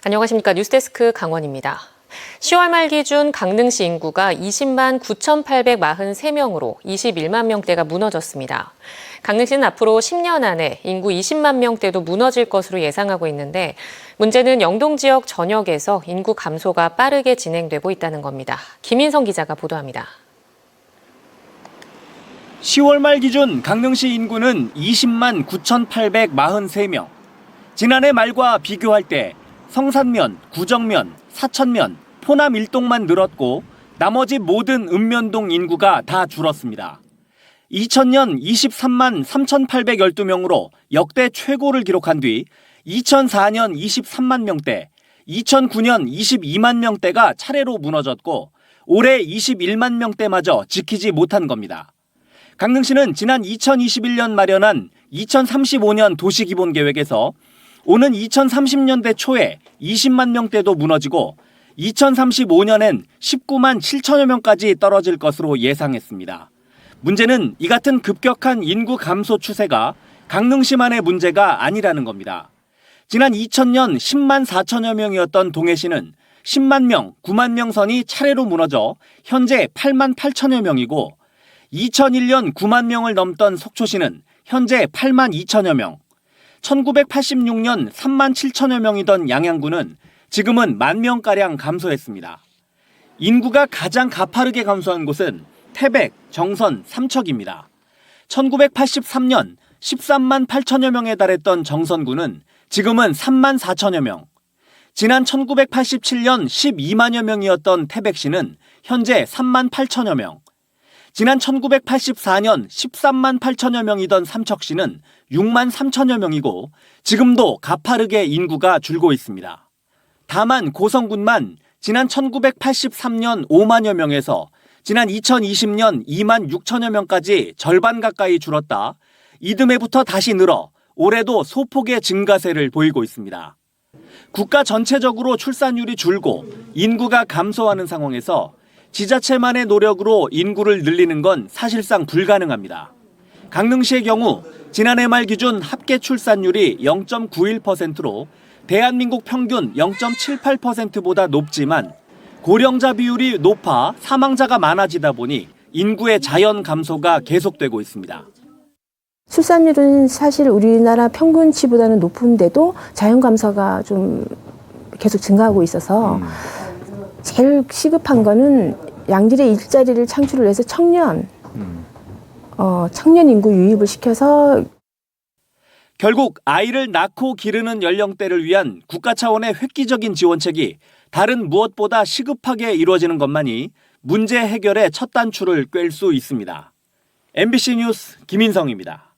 안녕하십니까. 뉴스데스크 강원입니다. 10월 말 기준 강릉시 인구가 20만 9,843명으로 21만 명대가 무너졌습니다. 강릉시는 앞으로 10년 안에 인구 20만 명대도 무너질 것으로 예상하고 있는데 문제는 영동 지역 전역에서 인구 감소가 빠르게 진행되고 있다는 겁니다. 김인성 기자가 보도합니다. 10월 말 기준 강릉시 인구는 20만 9,843명. 지난해 말과 비교할 때 성산면, 구정면, 사천면, 포남 일동만 늘었고 나머지 모든 읍면동 인구가 다 줄었습니다. 2000년 23만 3,812명으로 역대 최고를 기록한 뒤 2004년 23만 명대, 2009년 22만 명대가 차례로 무너졌고 올해 21만 명대마저 지키지 못한 겁니다. 강릉시는 지난 2021년 마련한 2035년 도시기본계획에서 오는 2030년대 초에 20만 명대도 무너지고 2035년엔 19만 7천여 명까지 떨어질 것으로 예상했습니다. 문제는 이 같은 급격한 인구 감소 추세가 강릉시만의 문제가 아니라는 겁니다. 지난 2000년 10만 4천여 명이었던 동해시는 10만 명, 9만 명 선이 차례로 무너져 현재 8만 8천여 명이고 2001년 9만 명을 넘던 속초시는 현재 8만 2천여 명, 1986년 3만 7천여 명이던 양양구는 지금은 1만 명가량 감소했습니다. 인구가 가장 가파르게 감소한 곳은 태백, 정선, 삼척입니다. 1983년 13만 8천여 명에 달했던 정선구는 지금은 3만 4천여 명, 지난 1987년 12만여 명이었던 태백시는 현재 3만 8천여 명, 지난 1984년 13만 8천여 명이던 삼척시는 6만 3천여 명이고 지금도 가파르게 인구가 줄고 있습니다. 다만 고성군만 지난 1983년 5만여 명에서 지난 2020년 2만 6천여 명까지 절반 가까이 줄었다 이듬해부터 다시 늘어 올해도 소폭의 증가세를 보이고 있습니다. 국가 전체적으로 출산율이 줄고 인구가 감소하는 상황에서 지자체만의 노력으로 인구를 늘리는 건 사실상 불가능합니다. 강릉시의 경우 지난해 말 기준 합계 출산율이 0.91%로 대한민국 평균 0.78%보다 높지만 고령자 비율이 높아 사망자가 많아지다 보니 인구의 자연 감소가 계속되고 있습니다. 출산율은 사실 우리나라 평균치보다는 높은데도 자연 감소가 좀 계속 증가하고 있어서 제일 시급한 거는 양질의 일자리를 창출을 해서 청년 인구 유입을 시켜서 결국 아이를 낳고 기르는 연령대를 위한 국가 차원의 획기적인 지원책이 다른 무엇보다 시급하게 이루어지는 것만이 문제 해결의 첫 단추를 꿰을 수 있습니다. MBC 뉴스 김인성입니다.